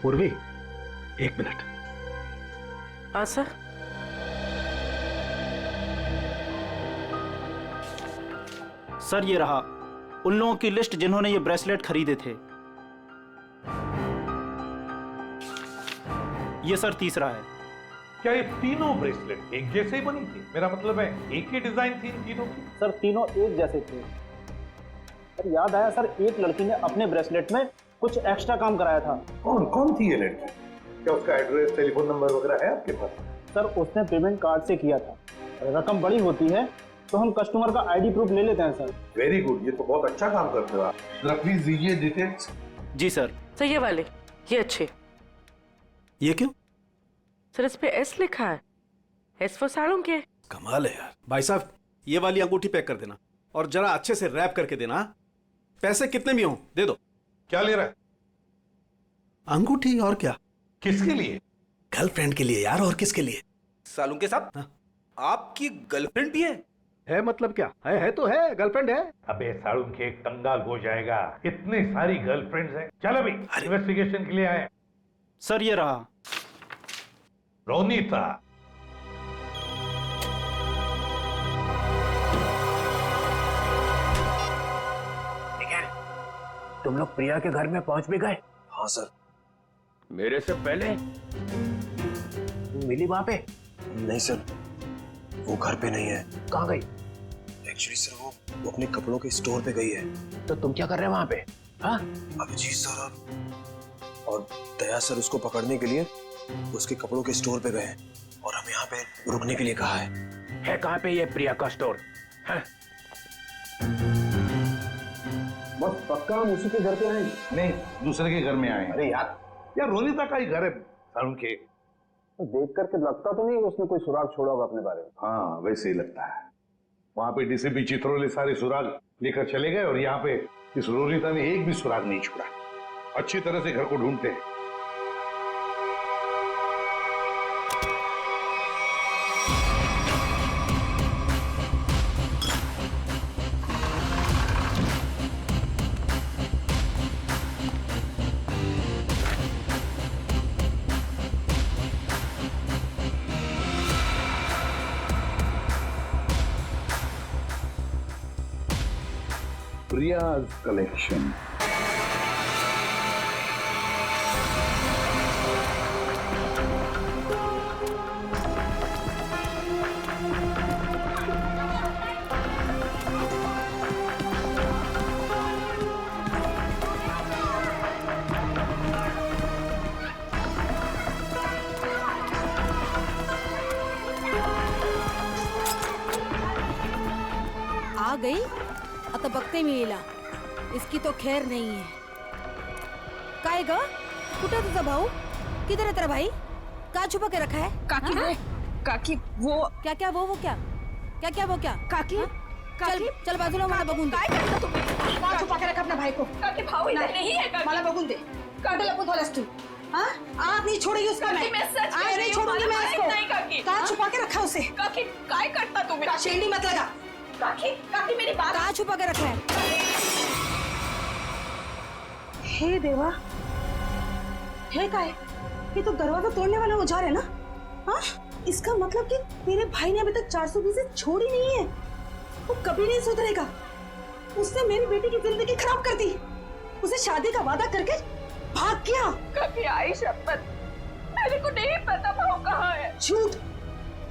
पूर्वी, एक मिनट। हाँ सर। सर ये रहा उन लोगों की लिस्ट जिन्होंने ये ब्रेसलेट खरीदे थे। ये सर तीसरा है। क्या ये तीनों ब्रेसलेट एक जैसे ही बनी थी? मेरा मतलब है एक ही डिजाइन थी इन तीनों की? सर तीनों एक जैसे थे। सर याद आया सर, एक लड़की ने अपने ब्रेसलेट में कुछ एक्स्ट्रा काम कराया था। कौन कौन थी ये लड़की? क्या उसका एड्रेस, टेलीफोन नंबर वगैरह है आपके पास? सर उसने पेमेंट कार्ड से किया था। रकम बड़ी होती है तो हम कस्टमर का आईडी प्रूफ ले लेते हैं सर। वेरी गुड, ये तो बहुत अच्छा काम करते हो आप। जरा प्लीज दीजिए डिटेल्स। जी सर। सर ये वाले, ये अच्छे। ये क्यों? सर इस पे एस लिखा है। एस फॉर साड़ों के। कमाल है यार। भाई साहब, ये वाली अंगूठी पैक कर देना और जरा अच्छे से रैप करके देना। पैसे कितने भी हों दे दो। क्या ले रहा है? अंगूठी और क्या? किसके लिए? गर्लफ्रेंड के लिए यार, और किसके लिए? सालू के साथ हाँ? आपकी गर्लफ्रेंड भी है मतलब क्या है तो है, गर्लफ्रेंड है। अबे साड़ू के एक कंगाल हो जाएगा, इतनी सारी गर्लफ्रेंड्स हैं। चल अभी इन्वेस्टिगेशन के लिए आए। सर ये रहा। रोनीता, तुम लोग प्रिया के घर में पहुंच भी गए? हाँ सर। मेरे से पहले? मिली वहां पे? नहीं सर, वो घर पे नहीं है। कहाँ गई? एक्चुअली सर वो अपने कपड़ों के स्टोर पे गई है। तो तुम क्या कर रहे हो वहां पे? हाँ? अभिजीत सर और दया सर उसको पकड़ने के लिए उसके कपड़ों के स्टोर पे गए हैं और हमें यहाँ पे रुकने के लिए कहा है। कहाँ पे ये प्रिया का स्टोर? हाँ? बस पक्का हम उसी के घर पे आए? नहीं, दूसरे के घर में आए हैं। अरे यार, रोनीता का ही घर है साड़ू के। तो देख करके लगता तो नहीं है उसने कोई सुराग छोड़ा होगा अपने बारे में। हाँ वैसे ही लगता है। वहां पे डीसीपी चित्रोले सारे सुराग लेकर चले गए और यहाँ पे इस रोनीता ने एक भी सुराग नहीं छोड़ा। अच्छी तरह से घर को ढूंढते हैं। Priya's collection. आ गई आता बघते मी हिला. इसकी तो खैर नहीं है. काय ग? कुठे तुझा भाऊ? किधर है तेरा भाई? कहाँ छुपा के रखा है? काकी वो, काकी वो क्या क्या वो क्या? क्या क्या वो क्या? काकी, चल चल बाजूला मला बघून दे. काय करता तुम्ही? का छुपा के रखा अपना भाई को? काकी भाऊ इधर नहीं है काकी. मला बघून दे. काटे लपत वालास तू. हाँ? आप नहीं छोड़ेगी उसका मैं. आज नहीं छोड़ूंगी मैं उसको. नहीं काकी. कहाँ छुपा के रखा उसे? काकी काय करता तुम्ही? शेंडी मत लगा. काकी, काकी मेरी बात. कहाँ छुपा के रखा है? हे देवा, हे काय? ये तो दरवाजा तोड़ने वाला औजार है ना? हाँ? इसका मतलब कि तेरे भाई ने अभी तक 420 छोड़ी नहीं है. वो कभी नहीं सुधरेगा. उसने मेरी बेटी की जिंदगी खराब कर दी. उसे शादी का वादा करके भाग गया. कभी आई शपथ, मेरे को नहीं पता भाव कहाँ है. झूठ.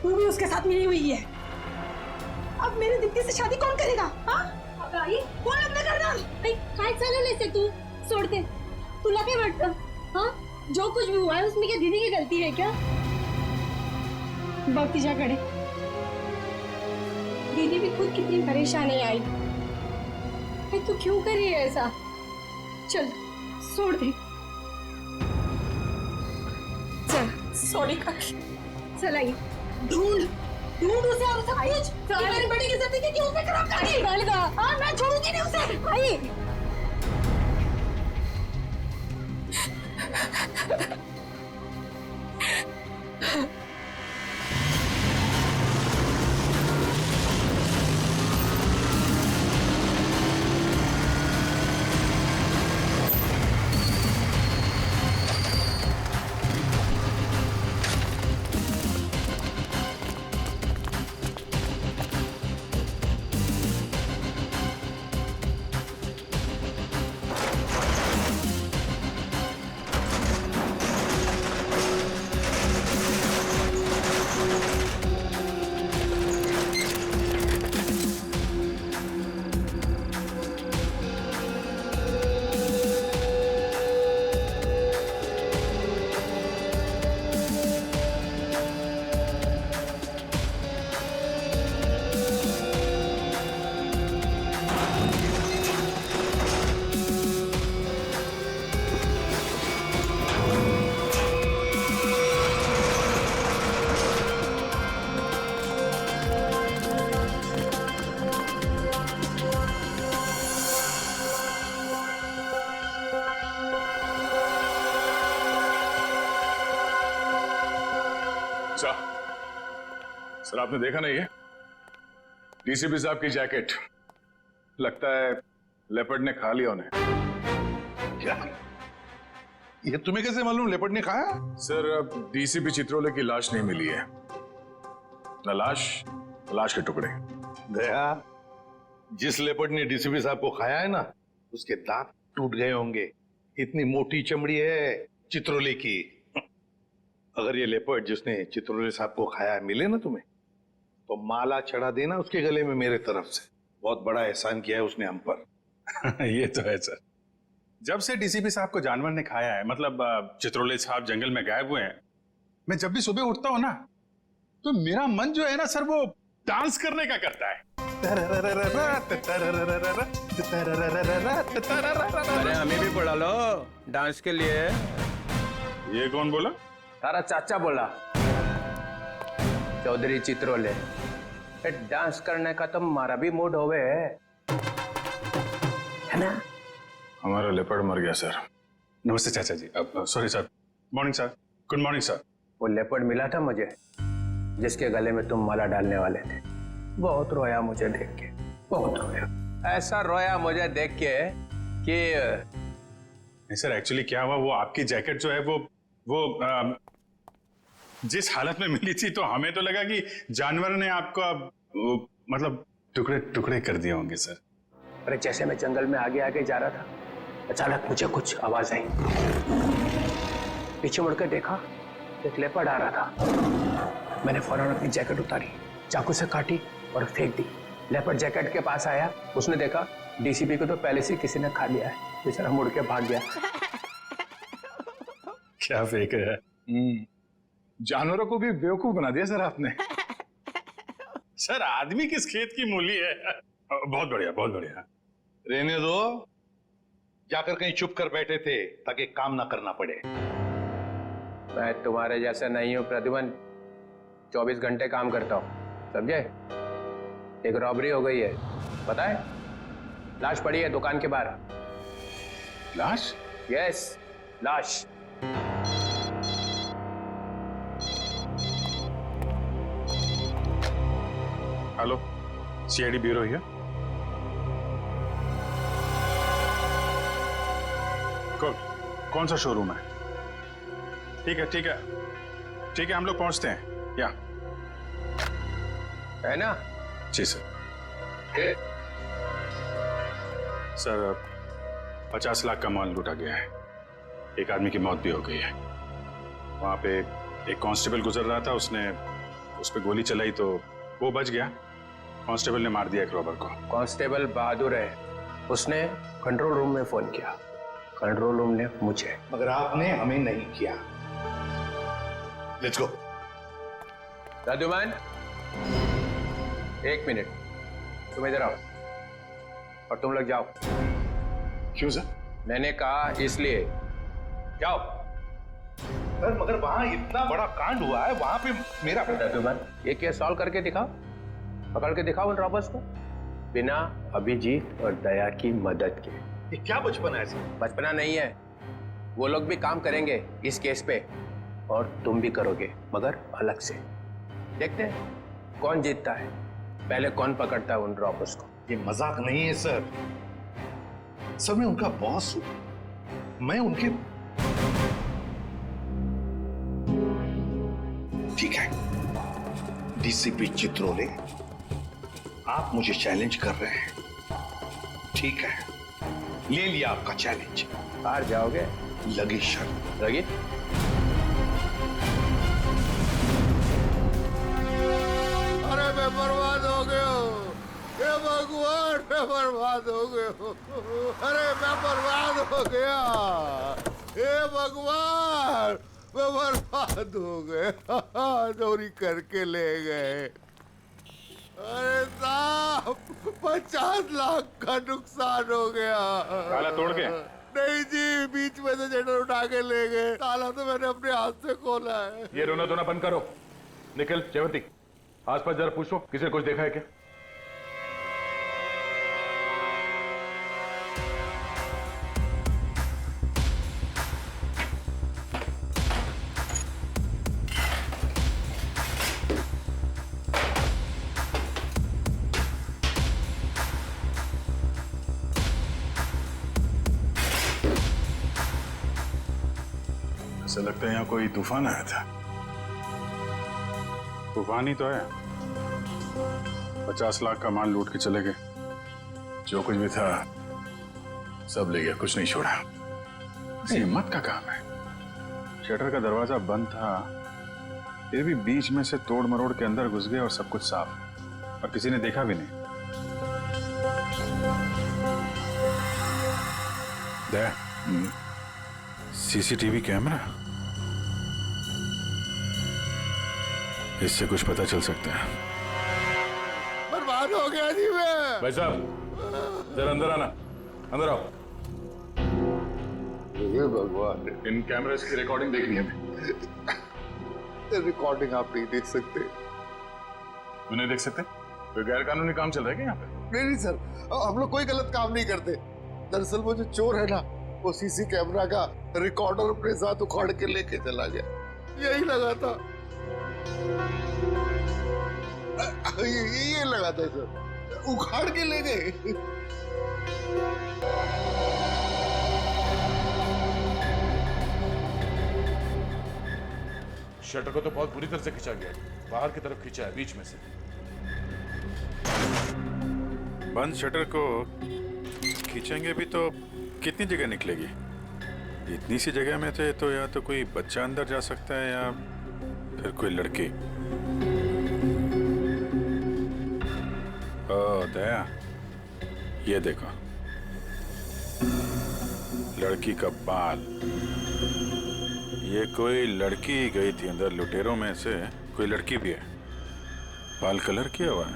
तू भी उसके साथ मिली हुई है. अब मेरी दीप्ति से शादी कौन करेगा? हाँ? कौन लग्न करणार? काय चालवलंय से तू? सोड दे. तुला काय वाटतं? हाँ? जो कुछ भी हुआ है उसमें क्या दीदी की गलती है क्या? बघ तिच्याकडे. दीदी भी खुद कितनी परेशान है आई. तू क्यों कर रही है ऐसा? चल छोड़ दे. चल सॉरी काकी. चल आई. ढूंढ उसे और सब कुछ. मेरी बेटी की जिंदगी क्यों उसने खराब कर दी? चल गा. हाँ मैं छोड़ूंगी नहीं उसे. आई. सर आपने देखा नहीं है डीसीपी साहब की जैकेट? लगता है लेपर्ड ने खा लिया उन्हें। क्या ये तुम्हें कैसे मालूम लेपर्ड ने खाया? सर अब डीसीपी चित्रोले की लाश नहीं मिली है, न लाश के टुकड़े। दया, जिस लेपर्ड ने डीसीपी साहब को खाया है ना, उसके दांत टूट गए होंगे, इतनी मोटी चमड़ी है चित्रोले की। अगर ये लेपर्ड जिसने चित्रोले साहब को खाया है मिले ना तुम्हें, तो माला चढ़ा देना उसके गले में मेरे तरफ से। बहुत बड़ा एहसान किया है उसने हम पर। ये तो है सर। जब से डीसीपी साहब को जानवर ने खाया है, मतलब चित्रोले साहब जंगल में गायब हुए हैं, मैं जब भी सुबह उठता हूं ना, तो मेरा मन जो है ना सर, वो डांस करने का करता है। अरे हमें भी बुला लो डांस के लिए। ये कौन बोला? तारा चाचा बोला, चौधरी चित्रोले। डांस करने का तो हमारा भी मूड होवे है ना? हमारा लेपर्ड मर गया सर। नमस्ते चाचा जी। Sorry sir. Morning sir. Good morning sir. वो लेपर्ड मिला था मुझे, जिसके गले में तुम माला डालने वाले थे। बहुत रोया मुझे देख के, बहुत रोया। ऐसा रोया मुझे देख के कि नहीं सर, एक्चुअली क्या हुआ, वो आपकी जैकेट जो है वो जिस हालत में मिली थी, तो हमें तो लगा कि जानवर ने आपको मतलब टुकड़े टुकड़े कर दिए होंगे सर। अरे जैसे मैं जंगल में आगे आगे जा रहा था, अचानक मुझे कुछ आवाज आई। पीछे मुड़कर देखा, एक लेपर्ड आ रहा था। मैंने फौरन अपनी जैकेट उतारी, चाकू से काटी और फेंक दी। लेपर्ड जैकेट के पास आया, उसने देखा डीसीपी को तो पहले से किसी ने खा लिया है। बेचारा मुड़ के भाग गया। क्या फेंक है? जानवरों को भी बेवकूफ बना दिया सर आपने। सर आदमी किस खेत की मूली है। बहुत बढ़िया, बहुत बढ़िया। रहने दो, जाकर कहीं चुप कर बैठे थे ताकि काम ना करना पड़े। मैं तुम्हारे जैसा नहीं हूँ प्रद्युमन, 24 घंटे काम करता हूँ, समझे? एक रॉबरी हो गई है, पता है? लाश पड़ी है दुकान के बाहर। लाश? यस, लाश। Hello, CID bureau here. कौन सा शोरूम है? ठीक है ठीक है ठीक है, हम लोग पहुंचते हैं। या है ना? जी सर। सर 50 लाख का माल लूटा गया है, एक आदमी की मौत भी हो गई है। वहां पे एक कांस्टेबल गुजर रहा था, उसने उस पर गोली चलाई तो वो बच गया। कांस्टेबल ने मार दिया एक रॉबर को। कांस्टेबल बहादुर है, उसने कंट्रोल रूम में फोन किया, कंट्रोल रूम ने मुझे। मगर आपने हमें नहीं किया। Let's go. प्रद्युमन, 1 मिनट, तुम इधर आओ और तुम लोग जाओ। क्यों सर? मैंने कहा इसलिए, जाओ। सर मगर वहां इतना बड़ा कांड हुआ है, वहां पे मेरा प्रद्युमन, ये केस सॉल्व करके दिखाओ, पकड़ के दिखाओ उन रॉबर्स को, बिना अभिजीत और दया की मदद के। ये क्या बचपना है सर? बचपना नहीं है, वो लोग भी काम करेंगे इस केस पे और तुम भी करोगे, मगर अलग से। देखते हैं कौन जीतता है, पहले कौन पकड़ता है उन रॉबर्स को। ये मजाक नहीं है सर। सर मैं उनका बॉस हूं, मैं उनके। ठीक है डीसीपी चित्रोले, आप मुझे चैलेंज कर रहे हैं, ठीक है, ले लिया आपका चैलेंज। हार जाओगे? लगी शर्त। लगी? अरे मैं बर्बाद हो गया, हे भगवान मैं बर्बाद हो गया। अरे मैं बर्बाद हो गया, हे भगवान मैं बर्बाद हो गया। चोरी करके ले गए। अरे साहब 50 लाख का नुकसान हो गया। ताला तोड़ के? नहीं जी, बीच में से जेटर उठा के ले गए। ताला तो मैंने अपने हाथ से खोला है। ये रोना धोना बंद करो। निखिल, जयवंती, आसपास जरा पूछो किसी ने कुछ देखा है क्या? ऐसा लगता है यहाँ कोई तूफान आया था। तूफान ही तो है। 50 लाख का माल लूट के चले गए। जो कुछ भी था सब ले गया, कुछ नहीं छोड़ा। हिम्मत का काम है। शटर का दरवाजा बंद था, फिर भी बीच में से तोड़ मरोड़ के अंदर घुस गए और सब कुछ साफ, और किसी ने देखा भी नहीं। सीसीटीवी कैमरा, इससे कुछ पता चल सकता है। बर्बाद हो गया जी मैं। भाई साहब जरा अंदर आना, अंदर आओ। हे भगवान, इन कैमरास की रिकॉर्डिंग देखनी है। रिकॉर्डिंग आप नहीं देख सकते। क्यों नहीं देख सकते? कोई गैर कानूनी काम चल रहा है क्या यहाँ पे? नहीं सर, हम लोग कोई गलत काम नहीं करते। दरअसल वो जो चोर है ना, वो सीसी कैमरा का रिकॉर्डर अपने साथ उखाड़ के लेके चला गया। यही लगा था, ये लगा था सर, उखाड़ के ले गए। शटर को तो बहुत बुरी तरह से खींचा गया, बाहर की तरफ खींचा है, बीच में से। बंद शटर को खींचेंगे भी तो कितनी जगह निकलेगी? इतनी सी जगह में थे तो या तो कोई बच्चा अंदर जा सकता है या फिर कोई लड़की। ओ दया, ये देखो, लड़की का बाल। ये कोई लड़की गई थी अंदर, लुटेरों में से कोई लड़की भी है। बाल कलर किया हुआ है।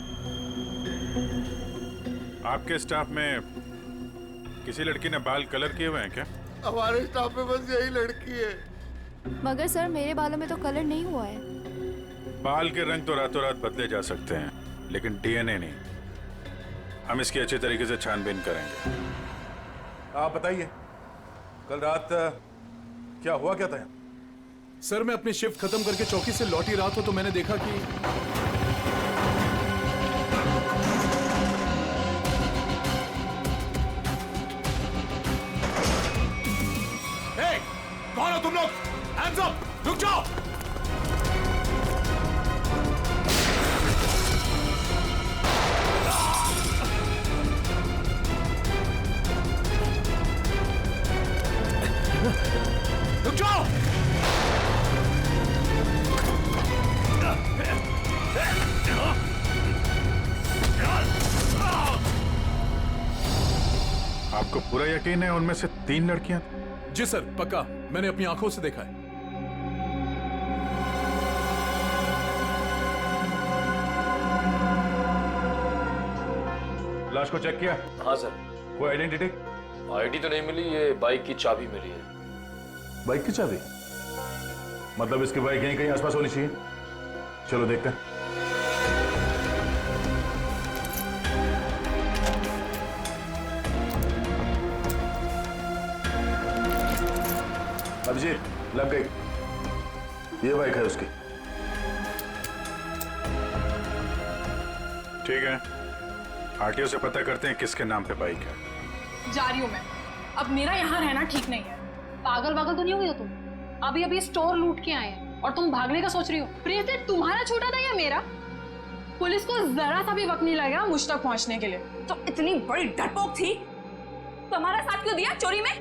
आपके स्टाफ में किसी लड़की ने बाल कलर किए हुए हैं क्या? हमारे स्टाफ में बस यही लड़की है। मगर सर मेरे बालों में तो कलर नहीं हुआ है। बाल के रंग तो रातों रात बदले जा सकते हैं, लेकिन डीएनए नहीं। हम इसकी अच्छे तरीके से छानबीन करेंगे। आप बताइए, कल रात क्या हुआ, क्या था यहाँ? सर मैं अपनी शिफ्ट खत्म करके चौकी से लौट ही रहा था तो मैंने देखा कि कौन हो तुम लोग? Hands up! रुक जाओ! रुक जाओ! आपको पूरा यकीन है उनमें से 3 लड़कियां? जी सर, पक्का, मैंने अपनी आंखों से देखा है। लाश को चेक किया? हाँ सर। कोई आइडेंटिटी? आईडी तो नहीं मिली, ये बाइक की चाबी मिली है। बाइक की चाबी? मतलब इसकी बाइक यहीं कहीं आसपास होनी चाहिए। चलो देखते हैं। अभिजीत, लग गई। ये बाइक है उसकी। ठीक है, आरटीओ से पता करते हैं किसके नाम पे बाइक है। जा रही हूँ मैं। अब मेरा यहाँ रहना ठीक नहीं है। पागल वागल तो नहीं हो गई हो तुम? अभी अभी स्टोर लूट के आए हैं और तुम भागने का सोच रही हो। प्रियते, तुम्हारा छोटा था या मेरा? पुलिस को जरा सा भी वक्त नहीं लगेगा मुझ तक पहुंचने के लिए। तो इतनी बड़ी डरपोक थी तो हमारा साथ क्यों दिया चोरी में?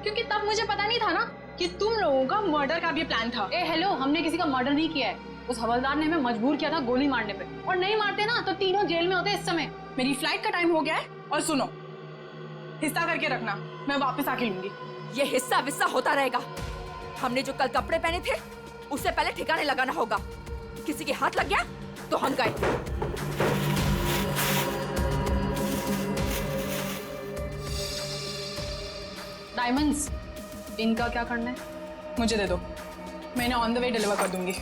क्योंकि तब मुझे पता नहीं था ना कि तुम लोगों का मर्डर का भी प्लान था। ए हेलो, हमने किसी का मर्डर नहीं किया है। उस हवलदार ने हमें मजबूर किया था गोली मारने पे, और नहीं मारते ना तो तीनों जेल में होते इस समय। मेरी फ्लाइट का टाइम हो गया है और सुनो, हिस्सा करके रखना, मैं वापस आके लूंगी। ये हिस्सा विस्सा होता रहेगा। हमने जो कल कपड़े पहने थे उससे पहले ठिकाने लगाना होगा। किसी के हाथ लग गया तो हम गए। डायमंड्स, इनका क्या करना है मुझे दे दो, मैं इन्हें ऑन द वे डिलीवर कर दूंगी।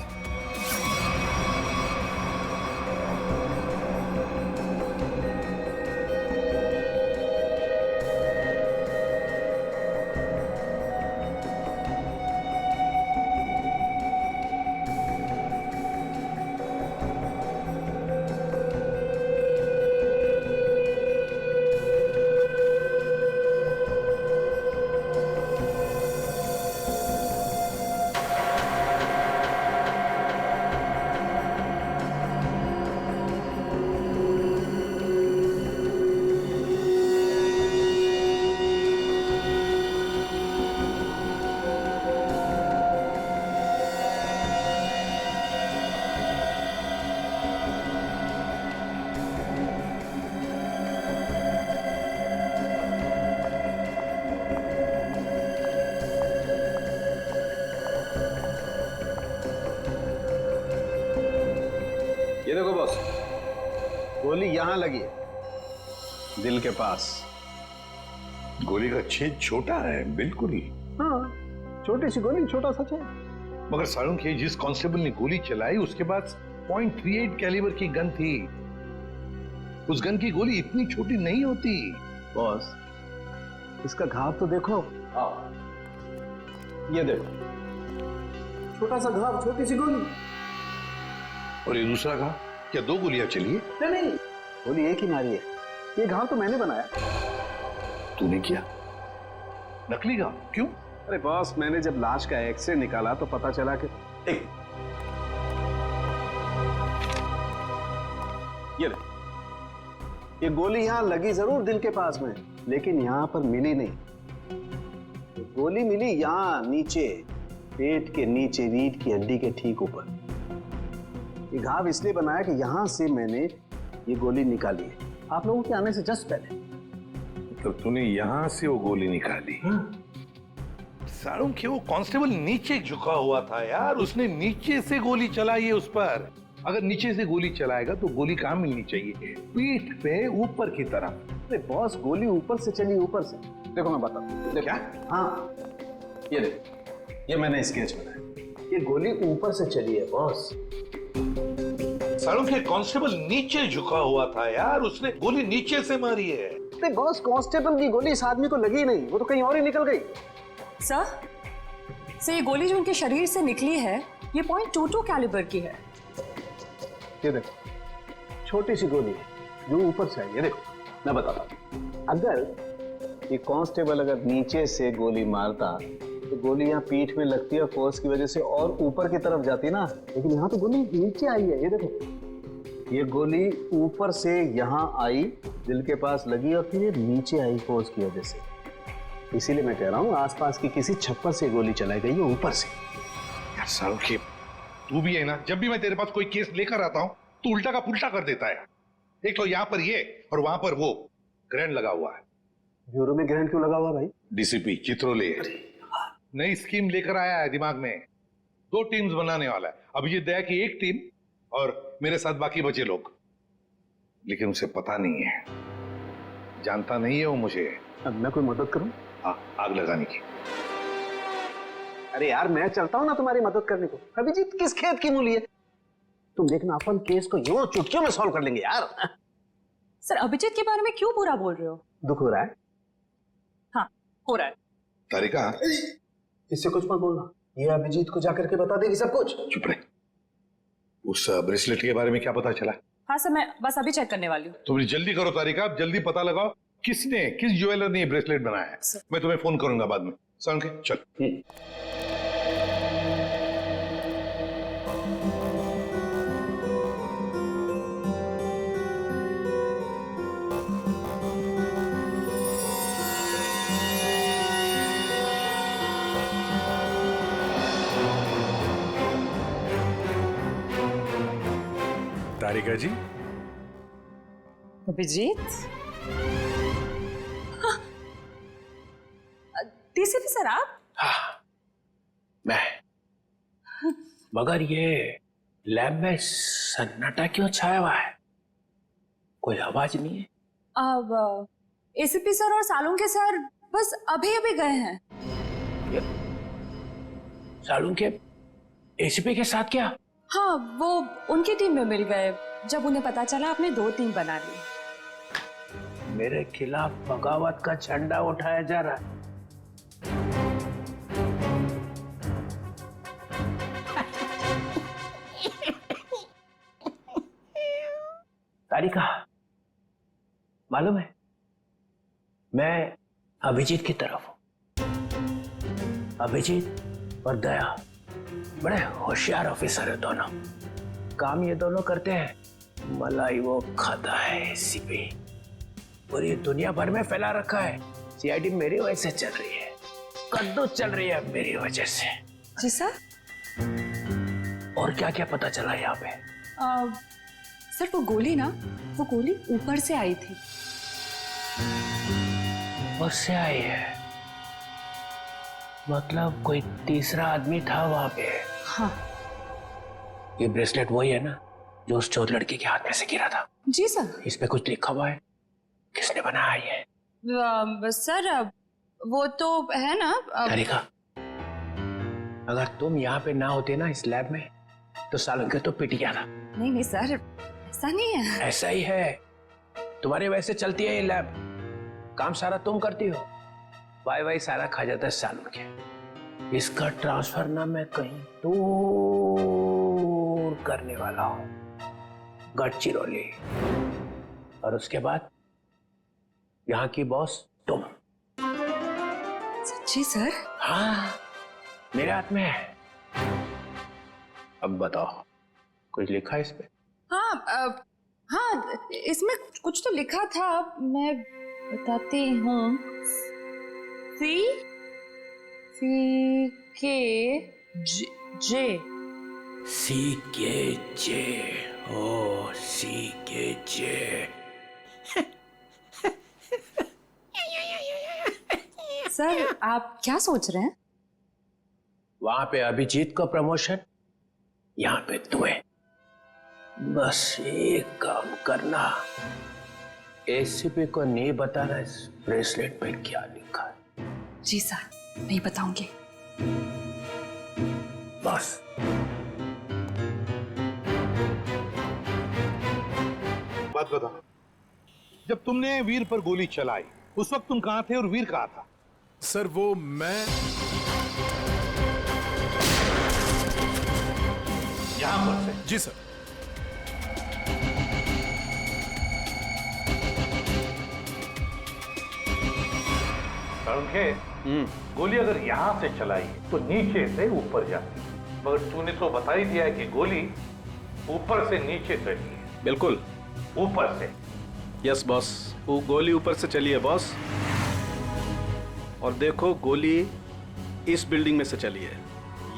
ये देखो बॉस, गोली यहां लगी है, दिल के पास। गोली का छेद छोटा है, बिल्कुल ही। हाँ, छोटी सी गोली, छोटा सा छेद। मगर सारुण के जिस कांस्टेबल ने गोली चलाई उसके पास .38 कैलिबर की गन थी। उस गन की गोली इतनी छोटी नहीं होती। बॉस, इसका घाव तो देखो। ये देखो, छोटा सा घाव, छोटी सी गोली। और ये दूसरा घाव, क्या 2 गोलियां चली है? नहीं, गोली एक ही मारी है। ये घाव तो मैंने बनाया। तूने किया? नकली घाव? क्यों? अरे बॉस, मैंने जब लाश का एक्सरे निकाला तो पता चला कि ये गोली यहां लगी जरूर दिल के पास में, लेकिन यहां पर मिली नहीं। गोली मिली यहां नीचे, पेट के नीचे, रीढ़ की हड्डी के ठीक ऊपर। ये घाव इसलिए बनाया कि यहां से मैंने ये गोली निकाली है, आप लोगों के आने से जस्ट पहले। तो तूने यहां से वो गोली निकाली? सारुण के वो कांस्टेबल नीचे झुका हुआ था यार, उसने नीचे से गोली चलाई है उस पर। अगर नीचे से गोली चलाएगा तो गोली कहां मिलनी चाहिए? पीठ पे, ऊपर की तरफ। अरे बॉस, गोली ऊपर से चली, ऊपर से। देखो मैं बताता हूं। क्या? हाँ, ये देखो, ये मैंने स्केच बनाया। ये गोली ऊपर से चली है बॉस। सारुण के कांस्टेबल नीचे झुका हुआ था यार, उसने गोली नीचे से मारी है। अरे बॉस, कांस्टेबल की गोली इस आदमी को लगी नहीं, वो तो कहीं और ही निकल गई। सर, ये गोली जो उनके शरीर से निकली है, ये .22 कैलिबर की है। ये देखो, छोटी सी गोली है जो ऊपर से आई है। देखो मैं बताता हूँ, अगर ये कांस्टेबल अगर नीचे से गोली मारता तो गोली यहाँ पीठ में लगती है, फोर्स की वजह से और ऊपर की तरफ जाती ना, लेकिन यहाँ तो गोली नीचे आई है। ये देखो, ये गोली ऊपर से यहाँ आई, दिल के पास लगी और फिर ये नीचे आई फोर्स की वजह से। इसीलिए मैं कह रहा हूँ आसपास की किसी छप्पर से गोली चलाई गई है ऊपर से। यार सारुण के, तू भी है ना, जब भी मैं तेरे पास कोई केस लेकर आता हूँ तो उल्टा का पुल्टा कर देता है। एक तो यहाँ पर ये और वहां पर वो ग्रैंड लगा हुआ है। ब्यूरो में ग्रैंड क्यों लगा हुआ भाई? डीसीपी चित्रोले नई स्कीम लेकर आया है दिमाग में। 2 टीम्स बनाने वाला है। अभिजीत दया की एक टीम और मेरे साथ बाकी बचे लोग। लेकिन उसे पता नहीं है, जानता नहीं है वो मुझे। अब मैं कोई मदद करूं? हाँ, आग लगाने की। अरे यार, मैं चलता हूं ना तुम्हारी मदद करने को। अभिजीत किस खेत की मूली है? तुम देखना, अपन केस को यूं चुटकियों में सॉल्व कर लेंगे यार। सर, अभिजीत के बारे में क्यों बुरा बोल रहे हो? दुख हो रहा है? हाँ, हो रहा है। तारिका, इससे कुछ मत बोलना, ये अभिजीत को जाकर के बता देगी सब कुछ। चुप रहे। उस ब्रेसलेट के बारे में क्या पता चला? हाँ सर, मैं बस अभी चेक करने वाली हूँ। तुम जल्दी करो तारिका, जल्दी पता लगाओ किस ज्वेलर ने ये ब्रेसलेट बनाया है। मैं तुम्हें फोन करूंगा बाद में। सारुण के, चल। तारिका जी। अभिजीत, डीसीपी सर आप? हाँ, मैं। मगर ये लैब में सन्नाटा क्यों छाया हुआ है? कोई आवाज नहीं है। अब एसीपी सर और सालुंके सर बस अभी अभी गए हैं। सालुंके एसीपी के साथ क्या? हाँ, वो उनकी टीम में मिल गए जब उन्हें पता चला आपने 2 टीम बना ली। मेरे खिलाफ बगावत का झंडा उठाया जा रहा है। तारिका, मालूम है मैं अभिजीत की तरफ हूं। अभिजीत और दया बड़े होशियार ऑफिसर है दोनों। काम ये दोनों करते हैं, मलाई वो खाता है एसीपी। पूरी दुनिया भर में फैला रखा है। सीआईडी मेरी वजह से चल रही है, कद्दू चल रही है मेरी वजह से। जी सर। और क्या क्या पता चला यहाँ पे? सर, वो गोली ऊपर से आई थी। उससे आई है? मतलब कोई तीसरा आदमी था वहां पे? हाँ। ये ब्रेसलेट वही है ना जो उस चौथ लड़की के हाथ में से गिरा था। जी सर। इस पे कुछ लिखा हुआ है, किसने बनाया ये? सर वो तो है ना तारिका, अगर तुम यहाँ पे ना होते ना इस लैब में, तो सालन के तो पिट गया था। नहीं नहीं सर, ऐसा नहीं है। ऐसा ही है, तुम्हारे वैसे चलती है ये लैब, काम सारा तुम करती हो, वाई सारा खा जाता है सालन के। इसका ट्रांसफर ना मैं कहीं दूर करने वाला हूं, गढ़चिरौली, और उसके बाद यहाँ की बॉस तुम। सच्ची सर? हाँ, मेरे हाथ में है। अब बताओ, कुछ लिखा है इस पे? हाँ हाँ, इसमें कुछ तो लिखा था, मैं बताती हूँ। सी के जे ओ सी के जे। सर आप क्या सोच रहे हैं? वहां पे अभिजीत को प्रमोशन, यहाँ पे तुम्हें। बस एक काम करना, एसीपी को नहीं बताना इस ब्रेसलेट पे क्या लिखा है। जी सर, नहीं बताऊंगी। बस। बात बता, जब तुमने वीर पर गोली चलाई उस वक्त तुम कहां थे और वीर कहां था? सर वो मैं यहां पर से? जी सर। गोली अगर यहां से चलाई तो नीचे से ऊपर जाती, मगर तूने तो बता ही दिया है कि गोली ऊपर से नीचे चली है। बिल्कुल ऊपर से। यस बॉस, वो गोली ऊपर से चली है बॉस। और देखो, गोली इस बिल्डिंग में से चली है,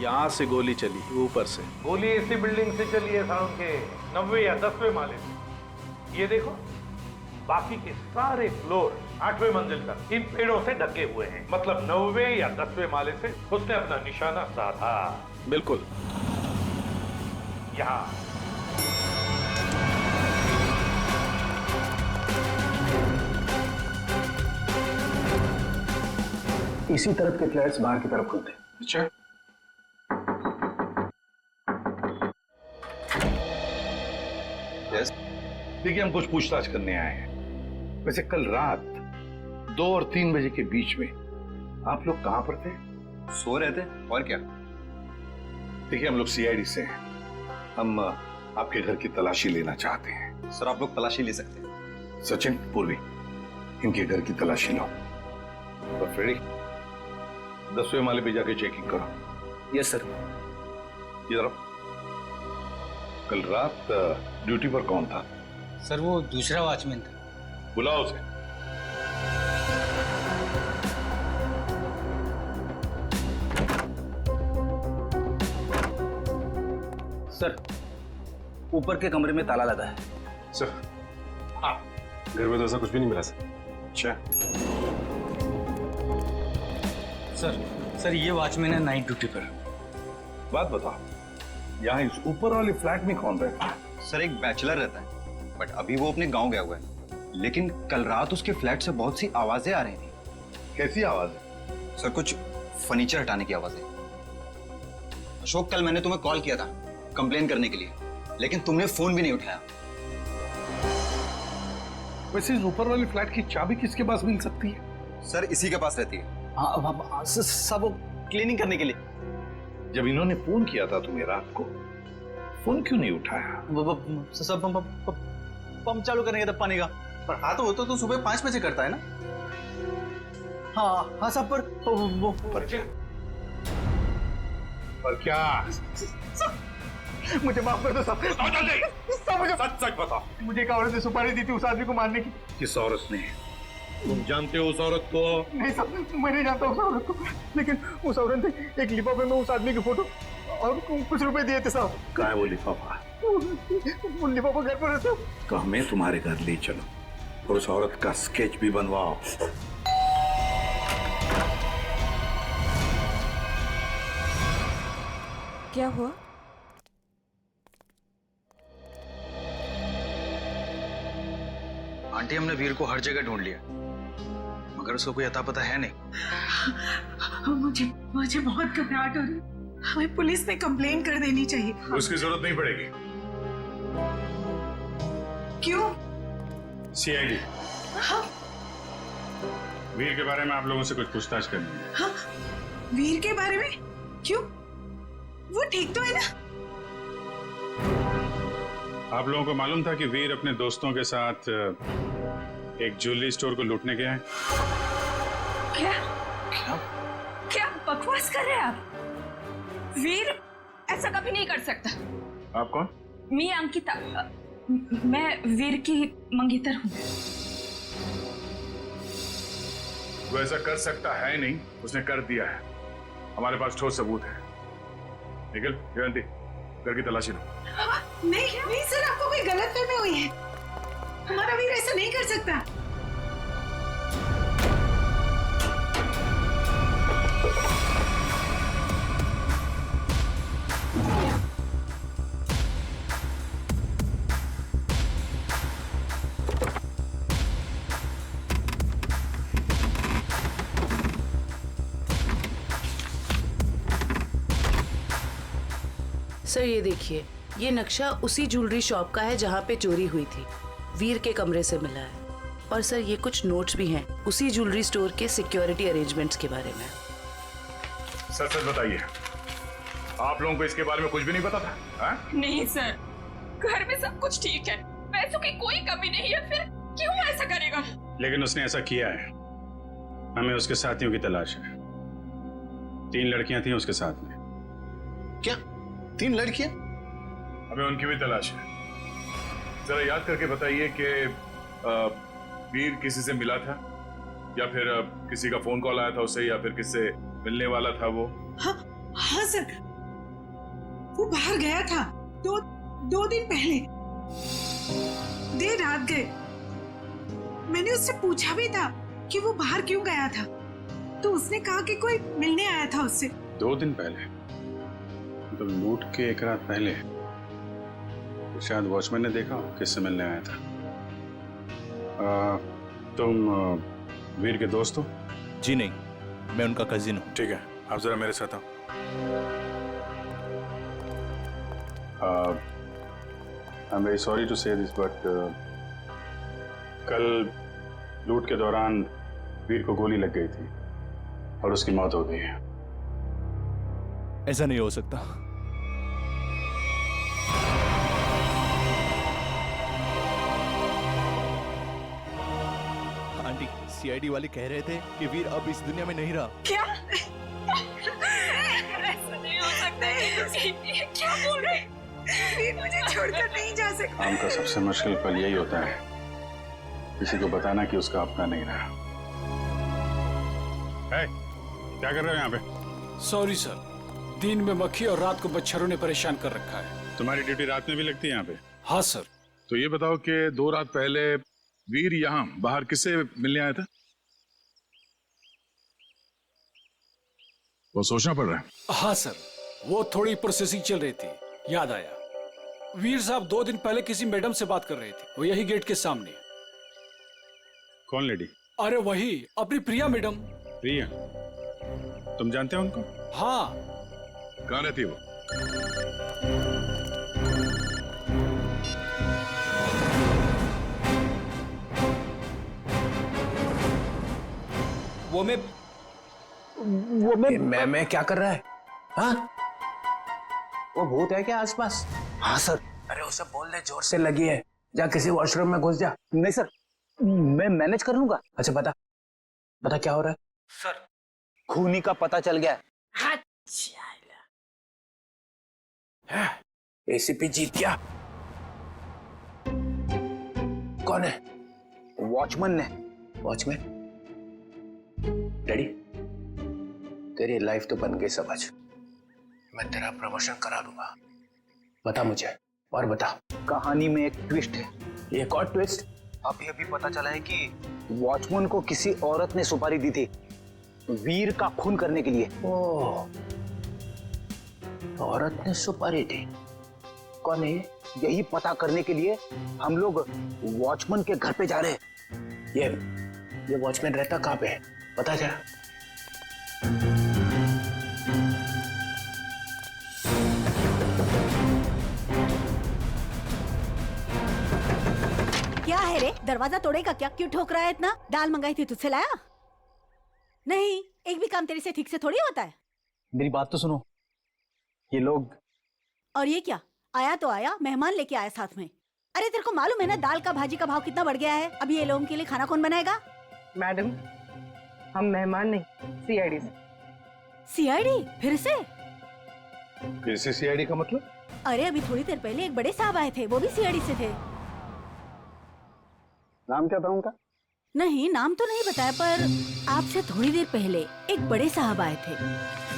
यहाँ से गोली चली ऊपर से। गोली इसी बिल्डिंग से चली है साउंड के 90 या 10वें माले से। ये देखो, बाकी के सारे फ्लोर 8वें मंजिल तक इन पेड़ों से ढके हुए हैं, मतलब 9वें या 10वें माले से उसने अपना निशाना साधा। बिल्कुल। यहाँ इसी तरफ के फ्लैट्स बाहर की तरफ खुलते हैं। अच्छा, देखिए, हम कुछ पूछताछ करने आए हैं। वैसे कल रात 2 और 3 बजे के बीच में आप लोग कहां पर थे? सो रहे थे, और क्या। देखिए, हम लोग सीआईडी से हैं, हम आपके घर की तलाशी लेना चाहते हैं। सर आप लोग तलाशी ले सकते हैं। सचिन, पूर्वी, इनके घर की तलाशी लो। तो फ्रेडी, 10वें माले पे जाके चेकिंग करो। Yes sir. इधर कल रात ड्यूटी पर कौन था? सर वो दूसरा वॉचमैन था। बुलाओ उसे। सर ऊपर के कमरे में ताला लगा है। सर घर में तो ऐसा कुछ भी नहीं मिला सर। अच्छा सर ये वॉचमैन है नाइट ड्यूटी पर। बात बताओ, यहाँ इस ऊपर वाले फ्लैट में कौन रहता है? सर एक बैचलर रहता है, बट अभी वो अपने गांव गया हुआ है। लेकिन कल रात उसके फ्लैट से बहुत सी आवाजें आ रही थी। कैसी आवाजें? सर कुछ फर्नीचर हटाने की आवाजें। अशोक, कल मैंने तुम्हें कॉल किया था कंप्लेन करने के लिए, लेकिन तुमने फोन भी नहीं उठाया। वैसे इस ऊपर वाले फ्लैट की चाबी किसके पास मिल सकती है? सर इसी के पास रहती है। हाँ सब वो क्लीनिंग करने के लिए। जब इन्होंने फोन किया था तुम्हें रात को, फोन क्यों नहीं उठाया? सब पंप चालू करने का पानी का। पर हाँ तो सुबह 5 बजे करता है ना। हाँ सब पर क्या? मुझे माफ कर दो साहब। मुझे सच बता, मुझे एक औरत ने सुपारी दी थी उस आदमी को मारने की। किस औरत ने? तुम जानते हो उस औरत को? नहीं साहब, मैं नहीं जानता उस औरत को, लेकिन उस औरत ने एक लिफाफे में उस आदमी की फोटो और कुछ रुपए दिए थे साहब। कहाँ है वो लिफाफा? वो लिफाफा घर पर है साहब। तो हमें तुम्हारे घर ले चलो और उस औरत का स्केच भी बनवाओ। क्या हुआ? आंटी, हमने वीर को हर जगह ढूंढ लिया, मगर उसको कोई अता पता है नहीं। मुझे बहुत घबराहट हो रही है। हमें पुलिस में कंप्लेन कर देनी चाहिए। उसकी जरूरत नहीं पड़ेगी। क्यों? सीआईडी, हाँ? वीर के बारे में आप लोगों से कुछ पूछताछ करनी है। हाँ? वीर के बारे में? क्यों? वो ठीक तो है ना? आप लोगों को मालूम था कि वीर अपने दोस्तों के साथ एक ज्वेलरी स्टोर को लूटने गया है? क्या क्या बकवास कर रहे हैं आप? वीर ऐसा कभी नहीं कर सकता। आप कौन? मैं अंकिता, मैं वीर की मंगेतर हूँ। वो ऐसा कर सकता है नहीं, उसने कर दिया है। हमारे पास ठोस सबूत है। निखिल, जयंती, घर की तलाशी लो। नहीं सर, आपको कोई गलतफहमी हुई है। हमारा वीर ऐसा नहीं कर सकता। सर ये देखिए, ये नक्शा उसी ज्वेलरी शॉप का है जहाँ पे चोरी हुई थी। वीर के कमरे से मिला है। और सर ये कुछ नोट्स भी हैं उसी ज्वेलरी स्टोर के सिक्योरिटी अरेंजमेंट्स के बारे में। सच सच बताइए, आप लोगों को इसके बारे में कुछ भी नहीं पता था? हा? नहीं सर, घर में सब कुछ ठीक है, पैसों की कोई कमी नहीं है, फिर क्यों ऐसा करेगा? लेकिन उसने ऐसा किया है। हमें उसके साथियों की तलाश है। 3 लड़कियां थी उसके साथ में। क्या 3 लड़कियां? हमें उनकी भी तलाश है। जरा याद करके बताइए कि वीर किसी से मिला था, या फिर किसी का फोन कॉल आया था उसे, या फिर किससे मिलने वाला था वो? हाँ सर, वो बाहर गया था 2 दिन पहले, देर रात गए। मैंने उससे पूछा भी था कि वो बाहर क्यों गया था, तो उसने कहा कि कोई मिलने आया था उससे। 2 दिन पहले? तो लूट के 1 रात पहले तो शायद वॉचमैन ने देखा किससे मिलने आया था। तुम वीर के दोस्त हो? जी नहीं, मैं उनका कजिन हूँ। ठीक है, आप जरा मेरे साथ आओ। I am very sorry to say this, but कल लूट के दौरान वीर को गोली लग गई थी और उसकी मौत हो गई है। ऐसा नहीं हो सकता। आंटी, सीआईडी वाले कह रहे थे कि वीर अब इस दुनिया में नहीं रहा। क्या? ऐसा नहीं हो सकता। ये क्या बोल रहे हैं? वीर मुझे छोड़कर नहीं जा सकता। काम का सबसे मुश्किल पल यही होता है, किसी को बताना कि उसका अपना नहीं रहा। क्या कर रहे हो यहाँ पे? सॉरी सर, दिन में मक्खी और रात को मच्छरों ने परेशान कर रखा है। तुम्हारी ड्यूटी रात में भी लगती है यहाँ पे? हाँ सर। तो ये बताओ कि 2 रात पहले वीर यहाँ बाहर किससे मिलने आया था? वो सोचना पड़ रहा है। हाँ सर, वो थोड़ी प्रोसेसिंग चल रही थी, याद आया। वीर साहब 2 दिन पहले किसी मैडम से बात कर रहे थे, वो यही गेट के सामने। कौन लेडी? अरे वही, अपनी प्रिया मैडम। प्रिया? तुम जानते हो उनको? हाँ। कहाँ रहती है वो? मैं क्या कर रहा है? हाँ? वो भूत है क्या आसपास? हाँ सर। अरे उसे बोल दे जोर से लगी है, जा किसी वॉशरूम में घुस जा। नहीं सर, मैं मैनेज कर लूंगा। अच्छा बता क्या हो रहा है? सर, खूनी का पता चल गया। एसीपी जीत गया। कौन है? वॉचमैन ने। वॉचमैन? डैडी, तेरी लाइफ तो बन गई समझ। मैं तेरा प्रमोशन करा दूंगा। बता मुझे, और बता। कहानी में एक ट्विस्ट है। एक और ट्विस्ट? अभी पता चला है कि वॉचमैन को किसी औरत ने सुपारी दी थी वीर का खून करने के लिए। ओह, औरत ने सुपारी दी? कौन है ये? यही पता करने के लिए हम लोग वॉचमैन के घर पे जा रहे हैं। ये वॉचमैन रहता कहाँ पे है, पता जरा। क्या है रे, दरवाजा तोड़ेगा क्या? क्यों ठोक रहा है इतना? दाल मंगाई थी, तुझसे लाया नहीं? एक भी काम तेरे से ठीक से थोड़ी होता है। मेरी बात तो सुनो, ये लोग। और ये क्या, आया तो आया, मेहमान लेके आया साथ में। अरे तेरे को मालूम है ना दाल का भाजी का भाव कितना बढ़ गया है? अभी ये लोगों के लिए खाना कौन बनाएगा? मैडम, हम मेहमान नहीं, सीआईडी से। सीआईडी? फिर से? फिर से सीआईडी का मतलब? अरे अभी थोड़ी देर पहले एक बड़े साहब आए थे, वो भी सीआईडी से थे। नाम क्या था उनका? नहीं, नाम तो नहीं बताया, पर आपसे थोड़ी देर पहले एक बड़े साहब आए थे,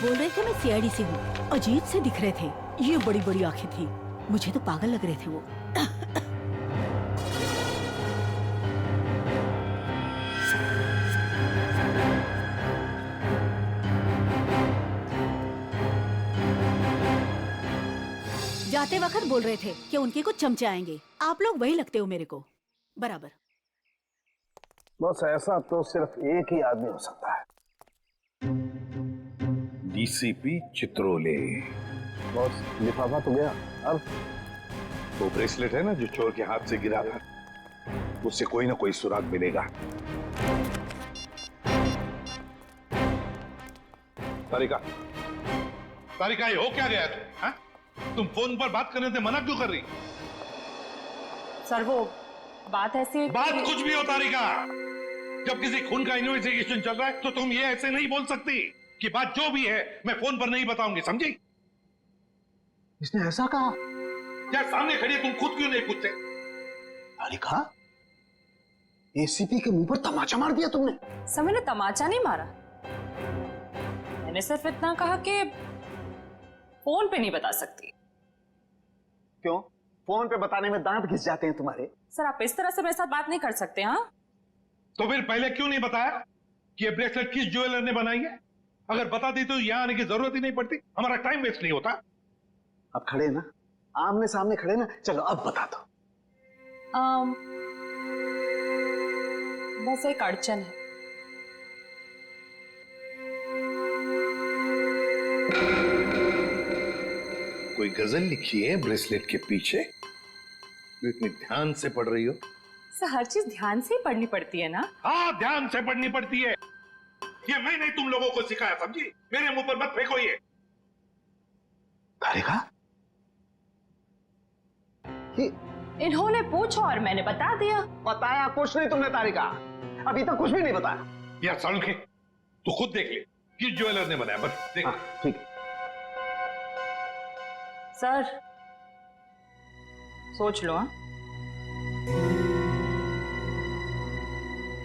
बोल रहे थे मैं सीआईडी से हूँ। अजीब से दिख रहे थे, ये बड़ी बड़ी आंखें थी, मुझे तो पागल लग रहे थे वो। जाते वक्त बोल रहे थे कि उनके कुछ चमचे आएंगे। आप लोग वही लगते हो मेरे को बराबर। बस ऐसा तो सिर्फ एक ही आदमी हो सकता है। डीसीपी चित्रोले। बॉस, लिफाफा तो गया, अब वो ब्रेसलेट है ना जो चोर के हाथ से गिरा था, उससे कोई ना कोई सुराग मिलेगा। तारिका, तारिका, ये हो क्या गया तुम? तुम फोन पर बात करने से मना क्यों कर रही? सर वो बात ऐसी है। बात कुछ भी हो तारिका, जब किसी खून का इन्वेस्टिगेशन चल रहा है तो तुम ये ऐसे नहीं बोल सकती कि बात जो भी है मैं फोन पर नहीं बताऊंगी, समझी? इसने ऐसा कहा? क्या सामने खड़ी है, तुम खुद क्यों नहीं पूछते? तारिका, एसीपी के मुंह पर तमाचा मार दिया तुमने। सर मैंने तमाचा नहीं मारा, मैंने सिर्फ इतना कहा कि फोन पे नहीं बता सकती। क्यों? फोन पे बताने में दांत घिस जाते हैं तुम्हारे। सर आप इस तरह से मेरे साथ बात नहीं कर सकते। हाँ, तो फिर पहले क्यों नहीं बताया कि ये ब्रेसलेट किस ज्वेलर ने बनाई है? अगर बता दी तो यहां आने की जरूरत ही नहीं पड़ती, हमारा टाइम वेस्ट नहीं होता। अब खड़े ना, आमने सामने खड़े ना, चलो अब बता दो। बस एक अड़चन है। कोई गजल लिखी है ब्रेसलेट के पीछे? इतनी ध्यान से पढ़ रही हो? सर हर चीज ध्यान से ही पढ़नी पड़ती है ना? हाँ, ध्यान से पढ़नी पड़ती है। ये मैंने तुम लोगों को सिखाया, समझी? मेरे मुंह पर मत फेंको ये। तारिका, इन्होंने पूछा और मैंने बता दिया। बताया कुछ नहीं तुमने तारिका, अभी तक कुछ भी नहीं बताया। यार सालुंखे, तू खुद देख ले किस ज्वेलर ने बनाया, बस देख। ठीक है सर, सोच लो। हाँ,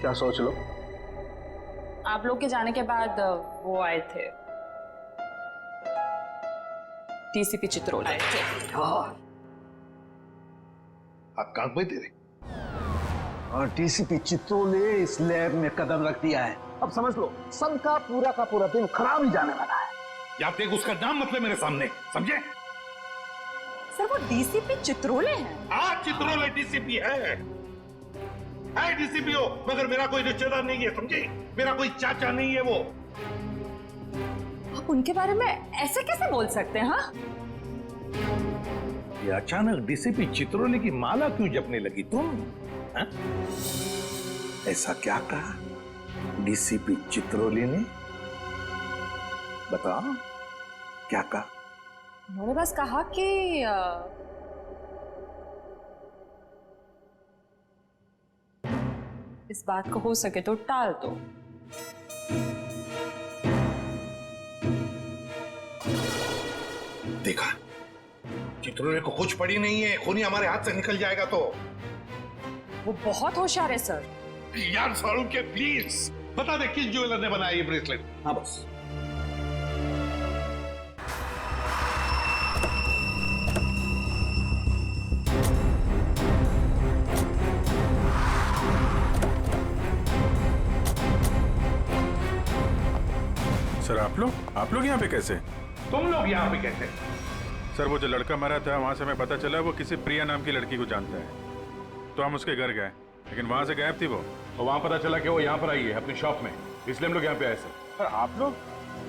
क्या सोच लो? आप लोग के जाने के बाद वो आए थे, डीसीपी चित्रोले आए थे। आप काम पे तेरे, और डीसीपी चित्रोले इस लैब में कदम रख दिया है। अब समझ लो, सबका पूरा का पूरा दिन खराब ही जाने वाला है। यार देख, उसका नाम मतलब मेरे सामने, समझे? सर वो डीसीपी चित्रोले हैं। हाँ, चित्रोले डीसीपी है डीसीपी हो, मगर मेरा कोई रिश्तेदार नहीं है, समझे? मेरा कोई चाचा नहीं है वो। आप उनके बारे में ऐसे कैसे बोल सकते हैं? हाँ, ये अचानक डीसीपी चित्रोले की माला क्यों जपने लगी तुम? हा? ऐसा क्या कहा डीसीपी चित्रोले ने? बताओ, क्या कहा? उन्होंने बस कहा कि इस बात को हो सके तो टाल दो। देखा, चित्रोले को कुछ पड़ी नहीं है, खूनी हमारे हाथ से निकल जाएगा तो। वो बहुत होशियार है सर। यार सालुंखे, प्लीज बता दे किस ज्वेलर ने बनाया ये ब्रेसलेट। हाँ बस। सर आप लोग यहाँ पे कैसे? तुम लोग यहाँ पे कैसे? सर वो जो लड़का मरा था वहां से हमें पता चला वो किसी प्रिया नाम की लड़की को जानता है। तो हम उसके घर गए, लेकिन वहां से गायब थी वो। और वहां पता चला कि वो यहाँ पर आई है अपनी शॉप में, इसलिए हम लोग यहाँ पे आए सर। पर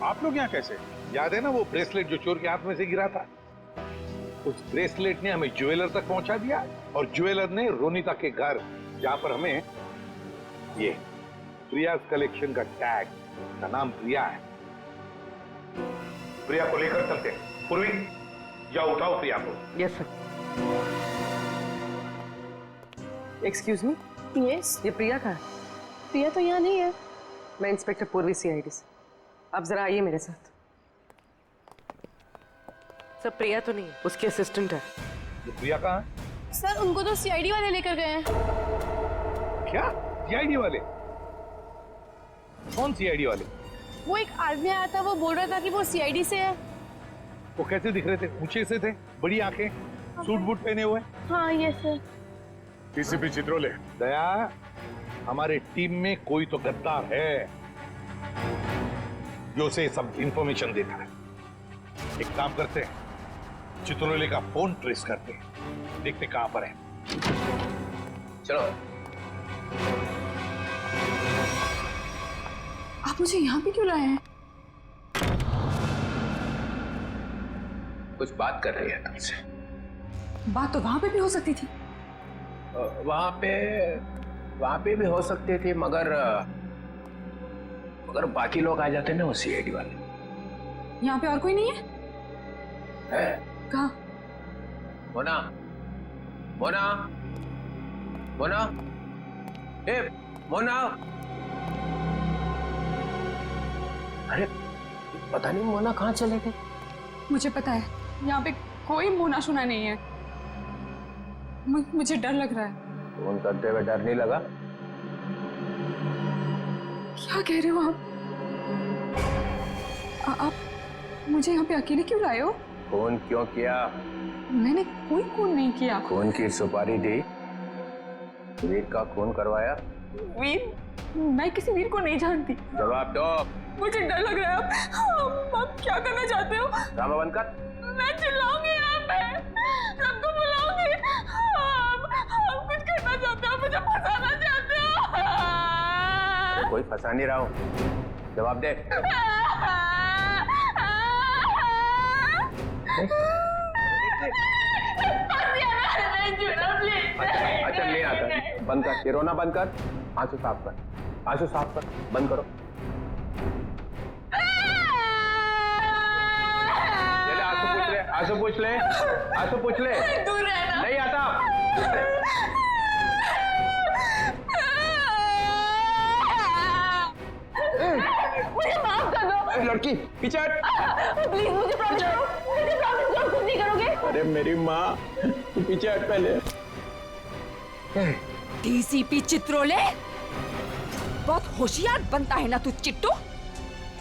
आप लोग यहाँ कैसे? याद है ना वो ब्रेसलेट जो चोर के हाथ में से गिरा था? उस ब्रेसलेट ने हमें ज्वेलर तक पहुंचा दिया और ज्वेलर ने रोनिता के घर, जहां पर हमें ये प्रिया कलेक्शन का टैग, का नाम प्रिया है। प्रिया को लेकर चलते हैं। पूर्वी या उठाओ प्रिया को। Yes sir. Excuse me. Yes. ये प्रिया कहाँ है? प्रिया तो यहाँ नहीं है। मैं इंस्पेक्टर पूर्वी CID से। आप जरा आइए मेरे साथ। सर प्रिया तो नहीं, उसकी असिस्टेंट है। ये प्रिया कहाँ है? सर उनको तो CID वाले लेकर गए हैं। क्या CID वाले? कौन CID वाले? वो एक आदमी आया था, वो बोल रहा था कि वो CID से है। वो कैसे दिख रहे थे? ऊंचे से थे, बड़ी आंखें, सूट बूट पहने हुए। हाँ यस सर। DCP चित्रोले। दया, हमारे टीम में कोई तो गद्दार है जो उसे सब इंफॉर्मेशन देता है। एक काम करते हैं, चित्रोले का फोन ट्रेस करते हैं, देखते कहां पर है। चलो। आप मुझे यहाँ पे क्यों लाए हैं? कुछ बात कर रही है तुमसे। बात तो वहां पे भी हो सकती थी। वहां पे भी हो सकती थी, मगर बाकी लोग आ जाते ना वो CID वाले। यहाँ पे और कोई नहीं है? कहाँ? मोना, मोना, मोना, ए मोना। अरे पता नहीं मोना कहाँ चले गए। मुझे पता है, यहाँ पे कोई मोना सुना नहीं है। मुझे डर लग रहा है। फोन करते हुए डर नहीं लगा? क्या कह रहे हो आप मुझे यहाँ पे अकेले क्यों लाए हो? फोन क्यों किया? मैंने कोई खून नहीं किया। खून की सुपारी दी, वीर का खून करवाया। वीर? मैं किसी वीर को नहीं जानती। जवाब दो। मुझे डर लग रहा है। आप क्या करना चाहते हो? ड्रामा बंद कर। मैं चिल्लाऊंगी यहाँ पे, सबको बुलाऊंगी। आप कुछ करना चाहते हो, मुझे फंसाना चाहते हो। कोई फंसा नहीं रहा हूँ, जवाब दे। अच्छा नहीं आता, बंद कर, ये रोना बंद कर, आंसू साफ कर, आंसू साफ कर, बंद करो। आंसू पूछ ले, आंसू पूछ ले। दूर रहना। नहीं आता। मुझे माफ कर दो। लड़की पीछे हट। प्लीज मुझे प्रॉमिस करो, मुझे प्रॉमिस करो कुछ नहीं करोगे। अरे मेरी माँ, तू पीछे हट पहले। DCP चित्रोले, बहुत होशियार बनता है ना तू चिट्टू।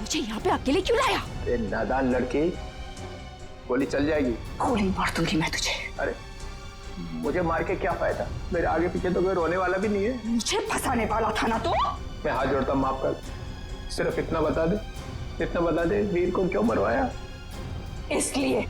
मुझे यहाँ पे अकेले क्यों लाया? अरे नादान लड़की, गोली चल जाएगी। गोली मार दूंगी मैं तुझे। अरे मुझे मार के क्या फायदा? मेरे आगे पीछे तो कोई रोने वाला भी नहीं है। मुझे फंसाने वाला था ना तू। मैं हाथ जोड़ता, माफ कर। सिर्फ इतना बता दे, वीर को क्यों मरवाया? इसलिए